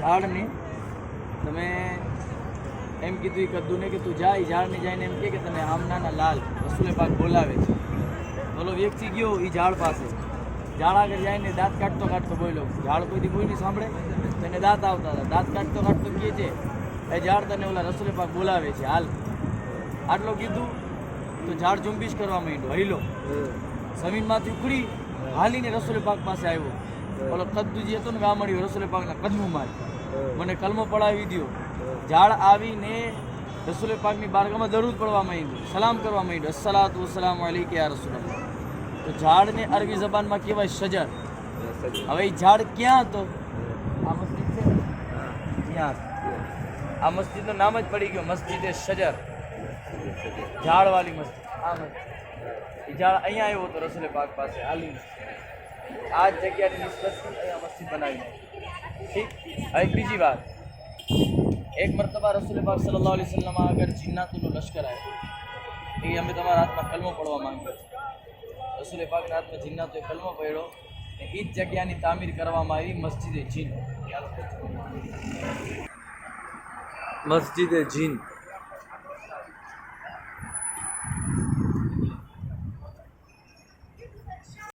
ઝાડને તમે એમ કીધું એ કદ્દુને કે તું જા, એ ઝાડને જઈને એમ કે તને આમનાના લાલ રસૂલે પાક બોલાવે છે. બોલો વ્યક્તિ ગયો એ ઝાડ પાસે, ઝાડ આગળ જઈને દાંત કાઢતો કાઢતો બોલ્યો. ઝાડ કોઈથી કોઈની સાંભળે, તેને દાંત આવતા હતા. દાંત કાઢતો કાઢતો કહે છે એ ઝાડ તને ઓલા રસૂલે પાક બોલાવે છે, હાલ. આટલો કીધું તો ઝાડ ઝુંબીશ કરવા માંડ્યો, હઈલો. જમીનમાંથી ઉખડી હાલીને રસૂલે પાક પાસે આવ્યો. ઓલો કદ્દુ જે હતો ને ગામડિયો રસૂલે પાકના કદમું મારી, મને કલમો પડાવી દો. ઝાડ આવીને રસૂલે પાકની બારગામાં દરૂદ પડવા માંડ્યું, સલામ કરવા માંડ્યું, અસ્સલાતુ વસ્સલામુ અલૈકા યા રસૂલલ્લાહ. તો ઝાડને અરબી જબાનમાં કહેવાય શજર. હવે એ ઝાડ ક્યાં હતો? આ મસ્જિદ છે ત્યાં. આ મસ્જિદનું નામ જ પડી ગયું મસ્જિદે શજર, ઝાડવાળી મસ્જિદ. આ મસ્જિદ એ ઝાડ અહીંયા આવ્યો હતો રસૂલે પાક પાસે હાલીને. આ જ જગ્યાની નિસ્બતથી અહીંયા મસ્જિદ બનાવી. ઠીક. હવે બીજી વાત, એક મરતબા રસૂલે પાક સલ્લલ્લાહુ અલૈહિ વસલ્લમ આગળ જિન્નાતુનું લશ્કર આવ્યું. એ અમે તમારા હાથમાં કલમો પડવા માંગીએ છીએ. રસૂલે પાકના હાથમાં જિન્નાતો કલમો પડ્યો ને એ જ જગ્યાની તામીર કરવામાં આવી મસ્જિદે જીન. મસ્જિદે જીન